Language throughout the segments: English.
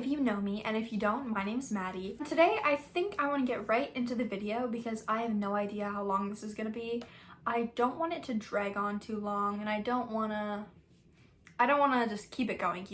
if you know me, and if you don't, my name's Maddie. Today I think I want to get right into the video because I have no idea how long this is gonna be. I don't want it to drag on too long, and I don't want to just keep it going.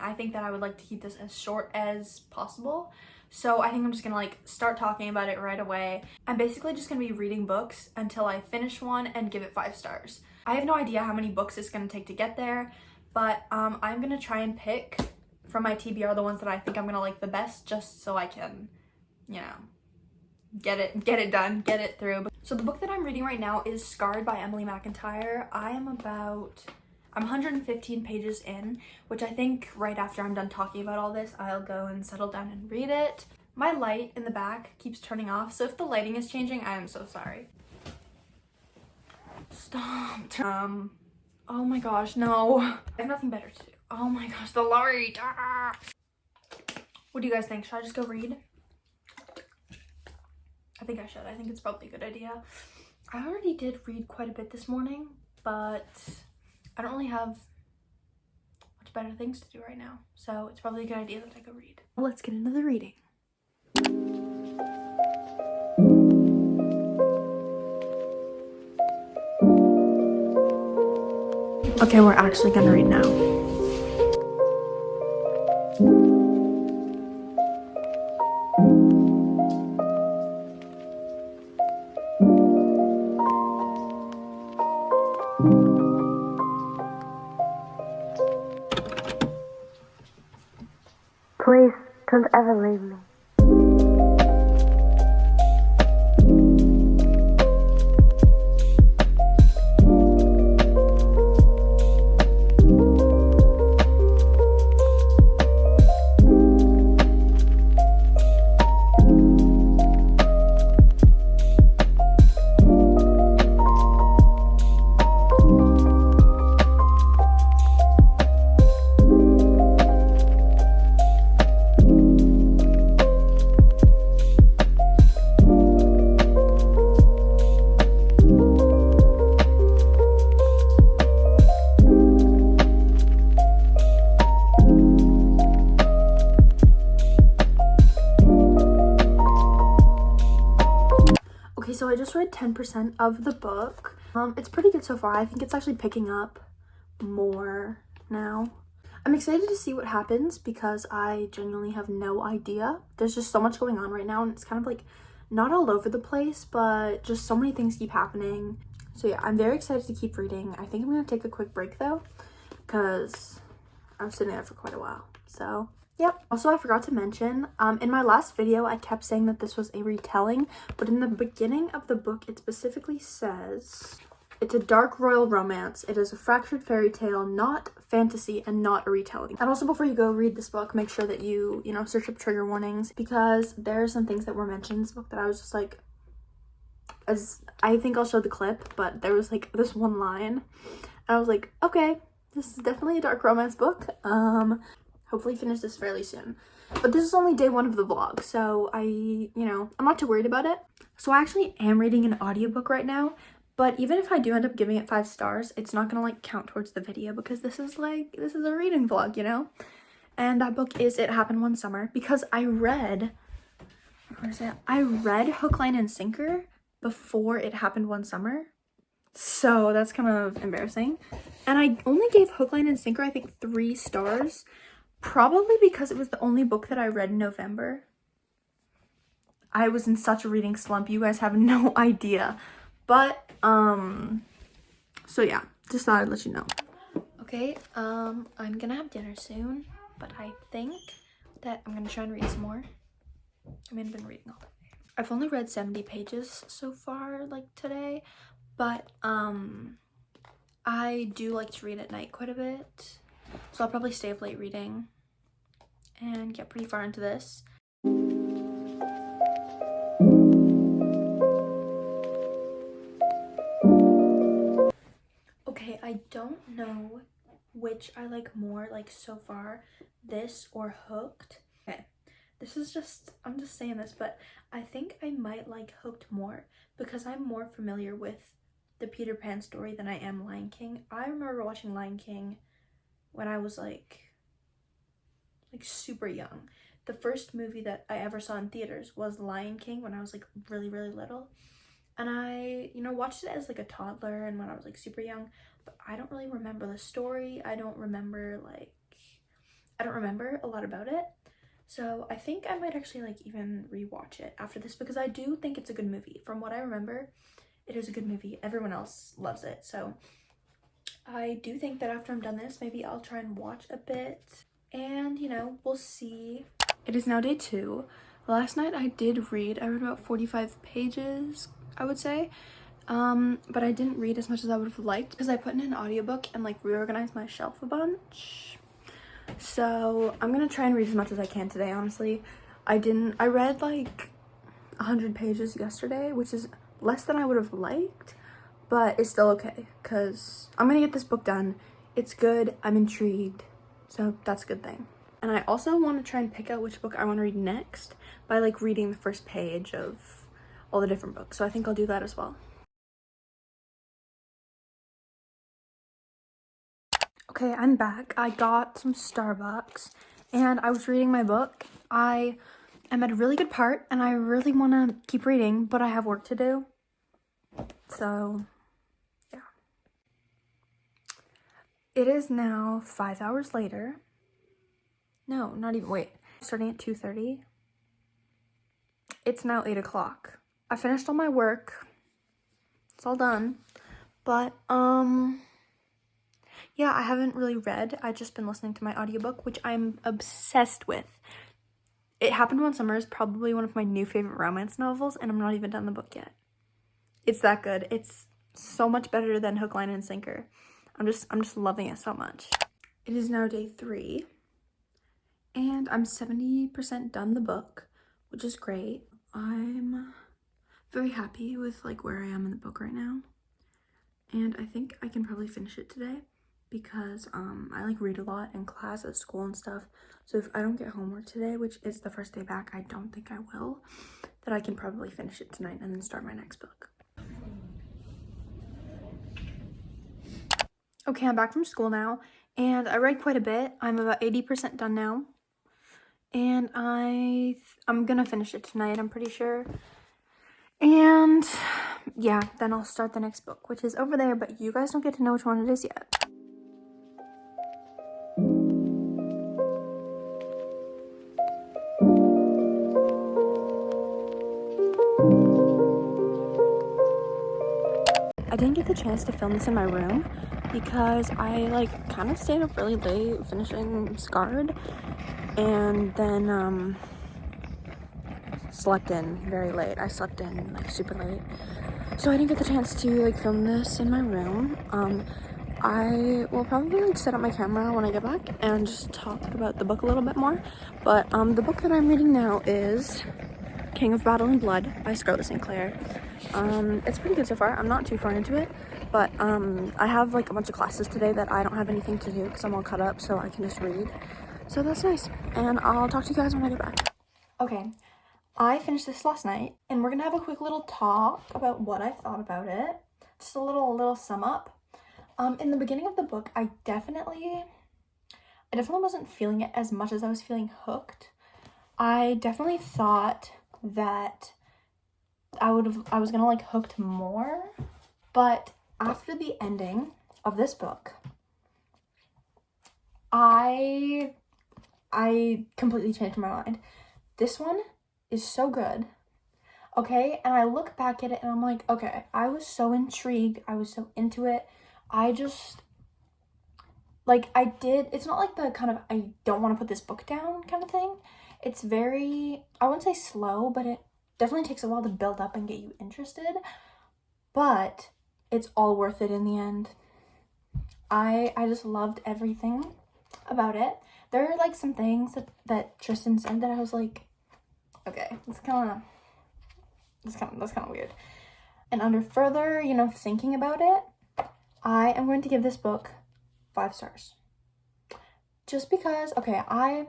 I think that I would like to keep this as short as possible. So I think I'm just gonna like start talking about it right away. I'm basically just gonna be reading books until I finish one and give it 5 stars. I have no idea how many books it's gonna take to get there, but I'm gonna try and pick from my TBR the ones that I think I'm gonna like the best, just so I can, you know, get it done, get it through. So the book that I'm reading right now is Scarred by Emily McIntyre. I'm 115 pages in, which I think right after I'm done talking about all this, I'll go and settle down and read it. My light in the back keeps turning off, so if the lighting is changing, I am so sorry. Stop. Oh my gosh, no. I have nothing better to do. Oh my gosh, the light. Ah. What do you guys think? Should I just go read? I think I should. I think it's probably a good idea. I already did read quite a bit this morning, but I don't really have much better things to do right now. So it's probably a good idea that I go read. Well, let's get into the reading. Okay, we're actually gonna read now. Please don't ever leave me. Okay, so I just read 10% of the book. It's pretty good so far. I think it's actually picking up more now. I'm excited to see what happens because I genuinely have no idea. There's just so much going on right now, and it's kind of like not all over the place, but just so many things keep happening. So yeah, I'm very excited to keep reading. I think I'm gonna take a quick break though, because I was sitting there for quite a while. So yep. Also, I forgot to mention, in my last video, I kept saying that this was a retelling, but in the beginning of the book, it specifically says, it's a dark royal romance. It is a fractured fairy tale, not fantasy, and not a retelling. And also, before you go read this book, make sure that you search up trigger warnings, because there are some things that were mentioned in this book that I was just like, I think I'll show the clip, but there was like this one line, and I was like, okay, this is definitely a dark romance book. Hopefully finish this fairly soon. But this is only day 1 of the vlog, so I'm not too worried about it. So I actually am reading an audiobook right now, but even if I do end up giving it 5 stars, it's not gonna like count towards the video because this is a reading vlog, you know? And that book is It Happened One Summer, because I read Hook, Line, and Sinker before It Happened One Summer. So that's kind of embarrassing. And I only gave Hook, Line, and Sinker, I think, 3 stars. Probably because it was the only book that I read in November. I was in such a reading slump, you guys have no idea. But, so yeah, just thought I'd let you know. Okay, I'm gonna have dinner soon, but I think that I'm gonna try and read some more. I mean, I've been reading all day. I've only read 70 pages so far, like today, but, I do like to read at night quite a bit. So I'll probably stay up late reading and get pretty far into this. Okay, I don't know which I like more, like so far, this or Hooked. Okay, I'm just saying this, but I think I might like Hooked more because I'm more familiar with the Peter Pan story than I am Lion King. I remember watching Lion King when I was like like super young. The first movie that I ever saw in theaters was Lion King when I was like really, really little. And I, watched it as like a toddler and when I was like super young, but I don't really remember the story. I don't remember a lot about it. So I think I might actually like even rewatch it after this because I do think it's a good movie. From what I remember, it is a good movie. Everyone else loves it. So I do think that after I'm done this, maybe I'll try and watch a bit and, we'll see. It is now day 2. Last night I did read. I read about 45 pages, I would say. But I didn't read as much as I would have liked because I put in an audiobook and like reorganized my shelf a bunch. So I'm gonna try and read as much as I can today, honestly. I read like 100 pages yesterday, which is less than I would have liked, but it's still okay because I'm gonna get this book done. It's good, I'm intrigued, so that's a good thing. And I also want to try and pick out which book I want to read next by like reading the first page of all the different books, so I think I'll do that as well. Okay, I'm back. I got some Starbucks and I was reading my book. I am at a really good part and I really want to keep reading, but I have work to do. So, yeah. It is now 5 hours later. No, not even, wait. Starting at 2:30. It's now 8 o'clock. I finished all my work. It's all done. But, yeah, I haven't really read. I've just been listening to my audiobook, which I'm obsessed with. It Happened One Summer is probably one of my new favorite romance novels, and I'm not even done the book yet. It's that good. It's so much better than Hook, Line, and Sinker. I'm just loving it so much. It is now day 3, and I'm 70% done the book, which is great. I'm very happy with like where I am in the book right now, and I think I can probably finish it today because I like read a lot in class at school and stuff. So if I don't get homework today, which is the first day back, I don't think I will, that I can probably finish it tonight and then start my next book. Okay, I'm back from school now and I read quite a bit. I'm about 80% done now. And I'm gonna finish it tonight, I'm pretty sure. And yeah, then I'll start the next book, which is over there, but you guys don't get to know which one it is yet. I didn't get the chance to film this in my room because I like kind of stayed up really late finishing Scarred and then slept in very late. I slept in like super late. So I didn't get the chance to like film this in my room. I will probably like set up my camera when I get back and just talk about the book a little bit more. But the book that I'm reading now is King of Battle and Blood by Scarlett St. Clair. It's pretty good so far. I'm not too far into it, but I have like a bunch of classes today that I don't have anything to do because I'm all caught up, so I can just read. So that's nice. And I'll talk to you guys when I get back. Okay, I finished this last night, and we're gonna have a quick little talk about what I thought about it. Just a little sum up. In the beginning of the book, I definitely wasn't feeling it as much as I was feeling Hooked. I definitely thought that I was gonna like Hooked more, but after the ending of this book, I completely changed my mind. This one is so good. Okay, and I look back at it and I'm like, okay, I was so intrigued, I was so into it. I just like it's not like the kind of I don't want to put this book down kind of thing. It's very, I wouldn't say slow, but it definitely takes a while to build up and get you interested, but it's all worth it in the end. I just loved everything about it. There are like some things that Tristan said that I was like, okay, that's kind of weird. And under further, thinking about it, I am going to give this book 5 stars. Just because, okay, I'm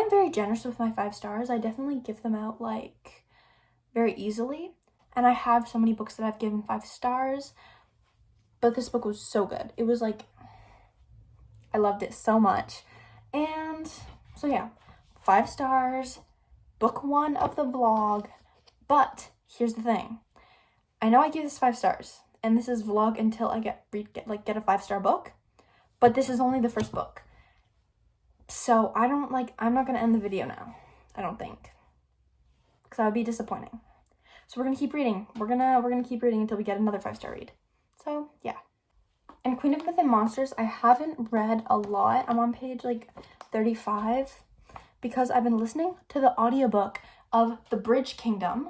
very generous with my 5 stars. I definitely give them out like very easily. And I have so many books that I've given 5 stars, but this book was so good. It was like, I loved it so much. And So yeah, 5 stars, book 1 of the vlog. But here's the thing. I know I gave this 5 stars, and this is vlog until I get a 5-star book, but this is only the first book. So I'm not gonna end the video now, I don't think, because that would be disappointing. So we're gonna keep reading. We're gonna keep reading until we get another 5-star read. So yeah. And Queen of Myth and Monsters, I haven't read a lot. I'm on page like 35 because I've been listening to the audiobook of The Bridge Kingdom,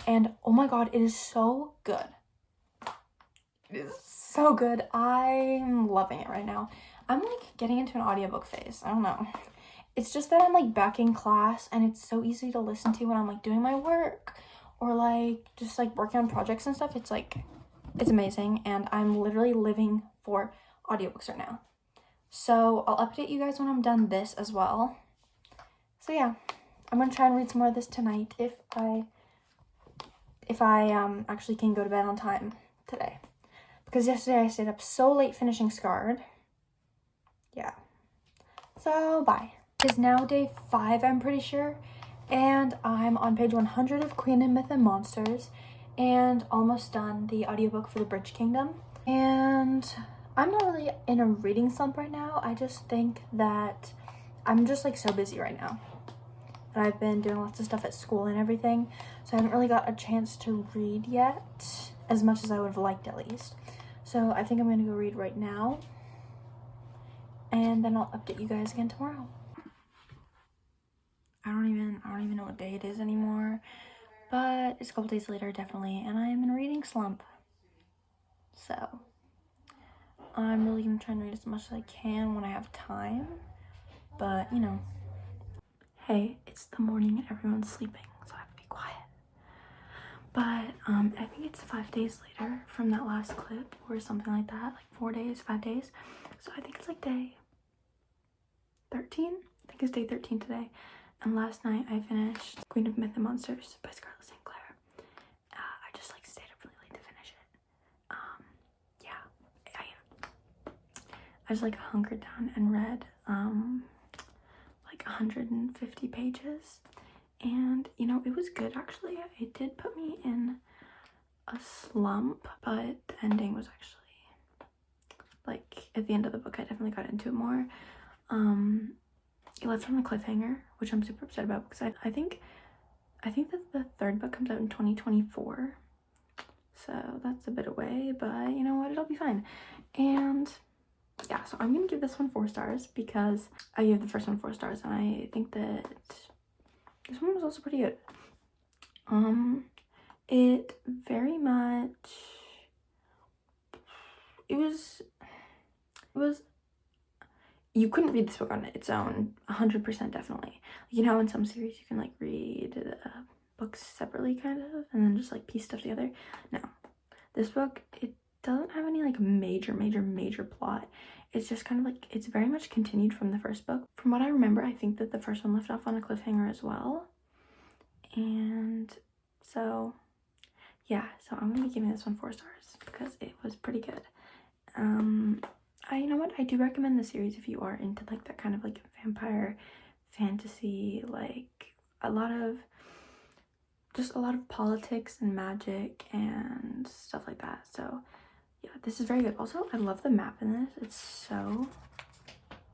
and oh my god, it is so good. It is so good. I'm loving it right now. I'm like getting into an audiobook phase. I don't know. It's just that I'm like back in class and it's so easy to listen to when I'm like doing my work or like just like working on projects and stuff. It's amazing, and I'm literally living for audiobooks right now. So I'll update you guys when I'm done this as well. So yeah, I'm gonna try and read some more of this tonight if I actually can go to bed on time today. Because yesterday I stayed up so late finishing Scarred. Yeah. So, bye. It's now day 5, I'm pretty sure. And I'm on page 100 of Queen of Myth and Monsters. And almost done the audiobook for The Bridge Kingdom. And I'm not really in a reading slump right now. I just think that I'm just like so busy right now. And I've been doing lots of stuff at school and everything. So I haven't really got a chance to read yet. As much as I would have liked, at least. So I think I'm gonna go read right now, and then I'll update you guys again tomorrow. I don't even know what day it is anymore, but it's a couple days later definitely, and I am in a reading slump. So I'm really gonna try and read as much as I can when I have time, but you know. Hey, it's the morning and everyone's sleeping, so I have to be quiet. But I think it's 5 days later from that last clip or something like that, like 4 days, 5 days. So I think it's like day 13. I think it's day 13 today. And last night I finished Queen of Myth and Monsters by Scarlett St. Clair. I just like stayed up really late to finish it. Yeah, I just like hunkered down and read like 150 pages. And, you know, it was good, actually. It did put me in a slump, but the ending was actually, like, at the end of the book, I definitely got into it more. It left on a cliffhanger, which I'm super upset about, because I think that the 3rd book comes out in 2024. So that's a bit away, but you know what? It'll be fine. And yeah, so I'm gonna give this one 4 stars because I gave the first one 4 stars, and I think that this one was also pretty good. It very much, it was, you couldn't read this book on its own, 100% definitely. You know, in some series you can like read books separately kind of, and then just like piece stuff together. No, this book, it doesn't have any like major plot. It's just kind of like, it's very much continued from the first book. From what I remember, I think that the first one left off on a cliffhanger as well. And so yeah, so I'm gonna be giving this one 4 stars because it was pretty good. You know what, I do recommend the series if you are into like that kind of like vampire fantasy, like a lot of politics and magic and stuff like that. So yeah, this is very good. Also, I love the map in this.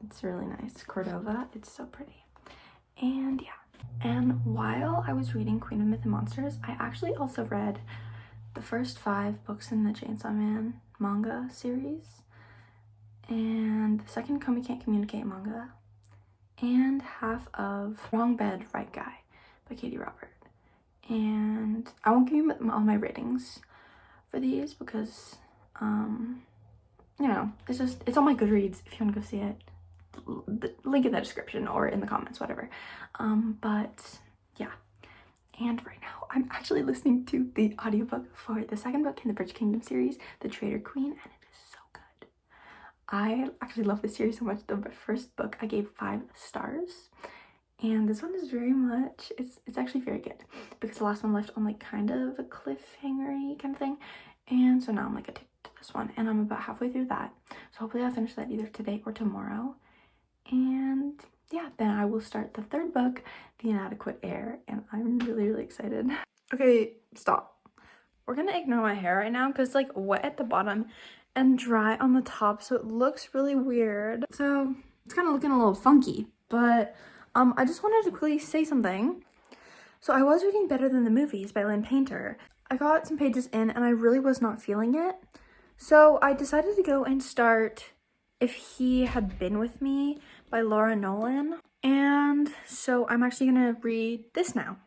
It's really nice. Cordova, it's so pretty. And yeah. And while I was reading Queen of Myth and Monsters, I actually also read the first 5 books in the Chainsaw Man manga series, and the second Comey Can't Communicate manga, and half of Wrong Bed, Right Guy by Katie Robert. And I won't give you all my ratings for these because, you know, it's on my Goodreads if you want to go see it. The link in the description or in the comments, whatever. But yeah, and right now I'm actually listening to the audiobook for the second book in the Bridge Kingdom series, The Traitor Queen, and it is so good. I actually love this series so much. The first book I gave 5 stars, and this one is very much, it's actually very good because the last one left on like kind of a cliffhanger-y kind of thing, and so now I'm like addicted to this one, and I'm about halfway through that, so hopefully I'll finish that either today or tomorrow. And yeah, then I will start the third book, The Inadequate Heir, and I'm really excited. Okay, stop. We're gonna ignore my hair right now because it's like wet at the bottom and dry on the top, so it looks really weird. So it's kind of looking a little funky, but I just wanted to quickly say something. So I was reading Better Than the Movies by Lynn Painter. I got some pages in and I really was not feeling it. So I decided to go and start If He Had Been With Me by Laura Nolan. And so I'm actually gonna read this now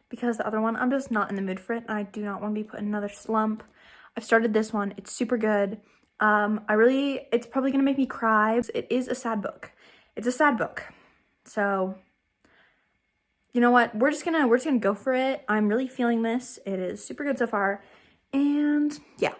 because the other one, I'm just not in the mood for it and I do not want to be put in another slump. I've started this one, it's super good. It's probably gonna make me cry. It is a sad book. It's a sad book. So you know what? We're just gonna go for it. I'm really feeling this. It is super good so far. And yeah.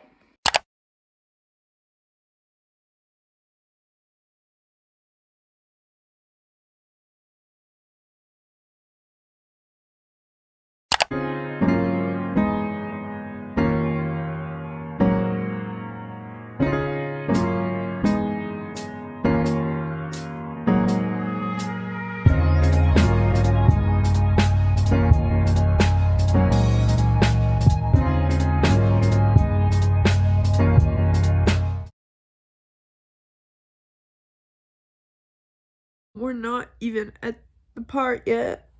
We're not even at the part yet.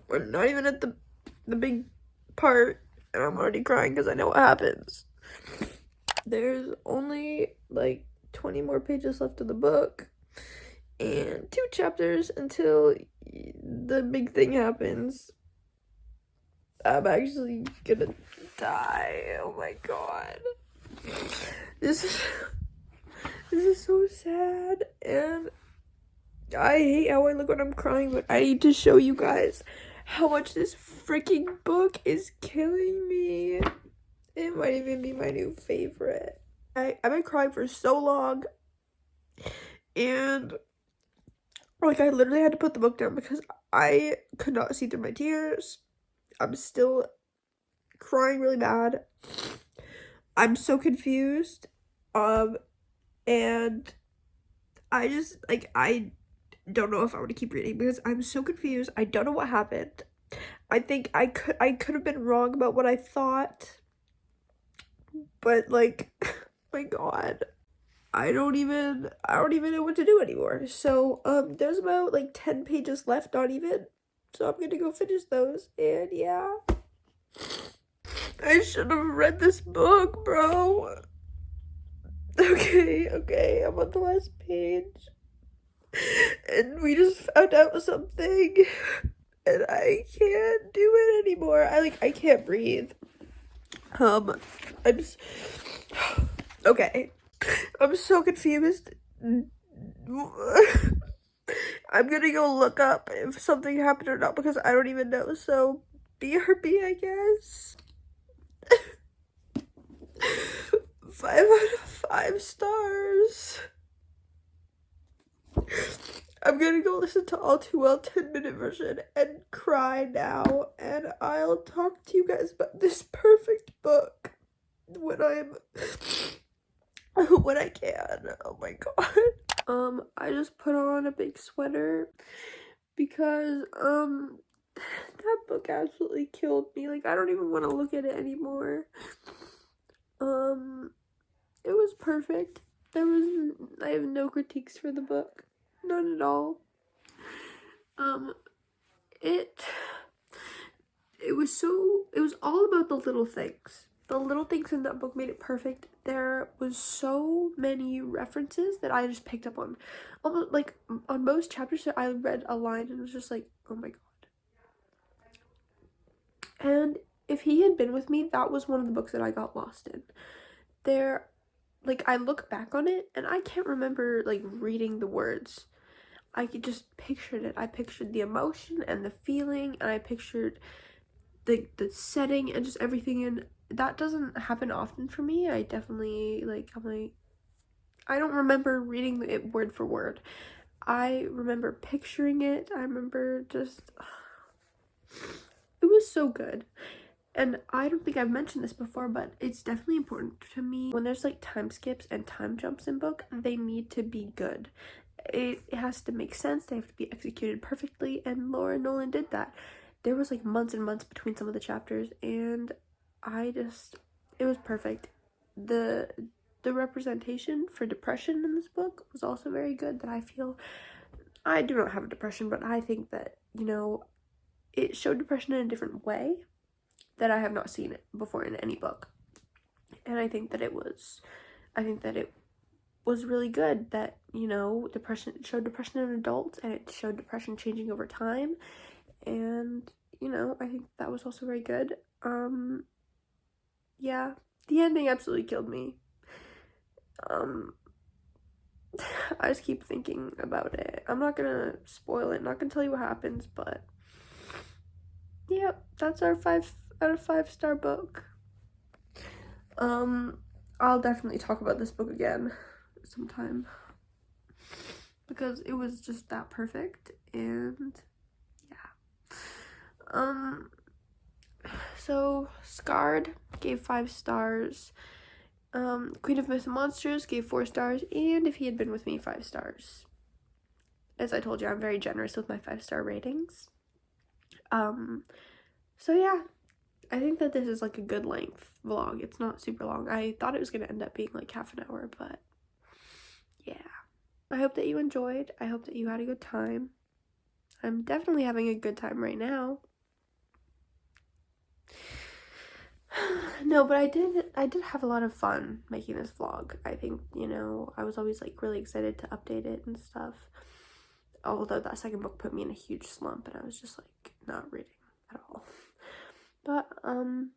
We're not even at the big part, and I'm already crying because I know what happens. There's only like 20 more pages left of the book, and 2 chapters until the big thing happens. I'm actually gonna die. Oh my god. This is so sad, and I hate how I look when I'm crying, but I need to show you guys how much this freaking book is killing me. It might even be my new favorite. I've been crying for so long, and like I literally had to put the book down because I could not see through my tears. I'm still crying really bad. I'm so confused. And I just I don't know if I want to keep reading because I'm so confused. I don't know what happened. I think I could have been wrong about what I thought. But like my god. I don't even know what to do anymore. So there's about like 10 pages left, not even. So I'm gonna go finish those, and yeah. I should have read this book, bro. Okay, I'm on the last page. And we just found out something, and I can't do it anymore. I can't breathe. I'm just okay. I'm so confused. I'm gonna go look up if something happened or not because I don't even know. So BRB, I guess. 5 out of 5 stars. I'm gonna go listen to All Too Well 10-minute version and cry now, and I'll talk to you guys about this perfect book when I can. Oh my god. I just put on a big sweater because that book absolutely killed me. Like I don't even want to look at it anymore. It was perfect. I have no critiques for the book. None at all. It was all about the little things. The little things in that book made it perfect. There was so many references that I just picked up on. Almost like on most chapters I read a line and it was just like, oh my god. And If He Had Been With Me, that was one of the books that I got lost in. I look back on it and I can't remember like reading the words. I could just pictured it. I pictured the emotion and the feeling, and I pictured the setting and just everything, and that doesn't happen often for me. I definitely I don't remember reading it word for word. I remember picturing it. I remember just it was so good. And I don't think I've mentioned this before, but it's definitely important to me when there's like time skips and time jumps in book, they need to be good. it has to make sense. They have to be executed perfectly, and Laura Nolan did that. There was like months and months between some of the chapters, and it was perfect. The representation for depression in this book was also very good. That I do not have a depression, but I think that, you know, it showed depression in a different way that I have not seen it before in any book. And I think that it was really good that, you know, it showed depression in adults, and it showed depression changing over time. And, you know, I think that was also very good. Yeah, the ending absolutely killed me. I just keep thinking about it. I'm not gonna spoil it, not gonna tell you what happens, but yeah, that's our 5 out of 5 star book. I'll definitely talk about this book again sometime because it was just that perfect. And yeah, so Scarred gave 5 stars. Queen of Myth and Monsters gave 4 stars, and If He Had Been With Me, 5 stars. As I told you, I'm very generous with my 5-star ratings. So yeah, I think that this is like a good length vlog. It's not super long. I thought it was gonna end up being like half an hour, but yeah. I hope that you enjoyed. I hope that you had a good time. I'm definitely having a good time right now. No, but I did have a lot of fun making this vlog. I think, you know, I was always like really excited to update it and stuff. Although that second book put me in a huge slump and I was just like not reading at all. But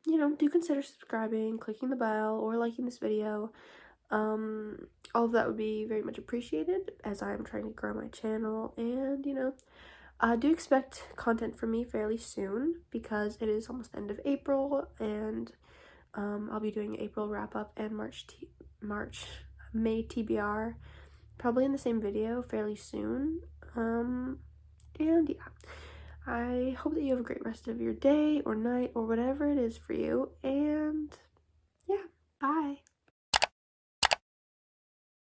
you know, do consider subscribing, clicking the bell, or liking this video. All of that would be very much appreciated as I'm trying to grow my channel. And, you know, do expect content from me fairly soon because it is almost the end of April, and I'll be doing April wrap-up and May TBR probably in the same video fairly soon. And yeah, I hope that you have a great rest of your day or night or whatever it is for you, and yeah, bye.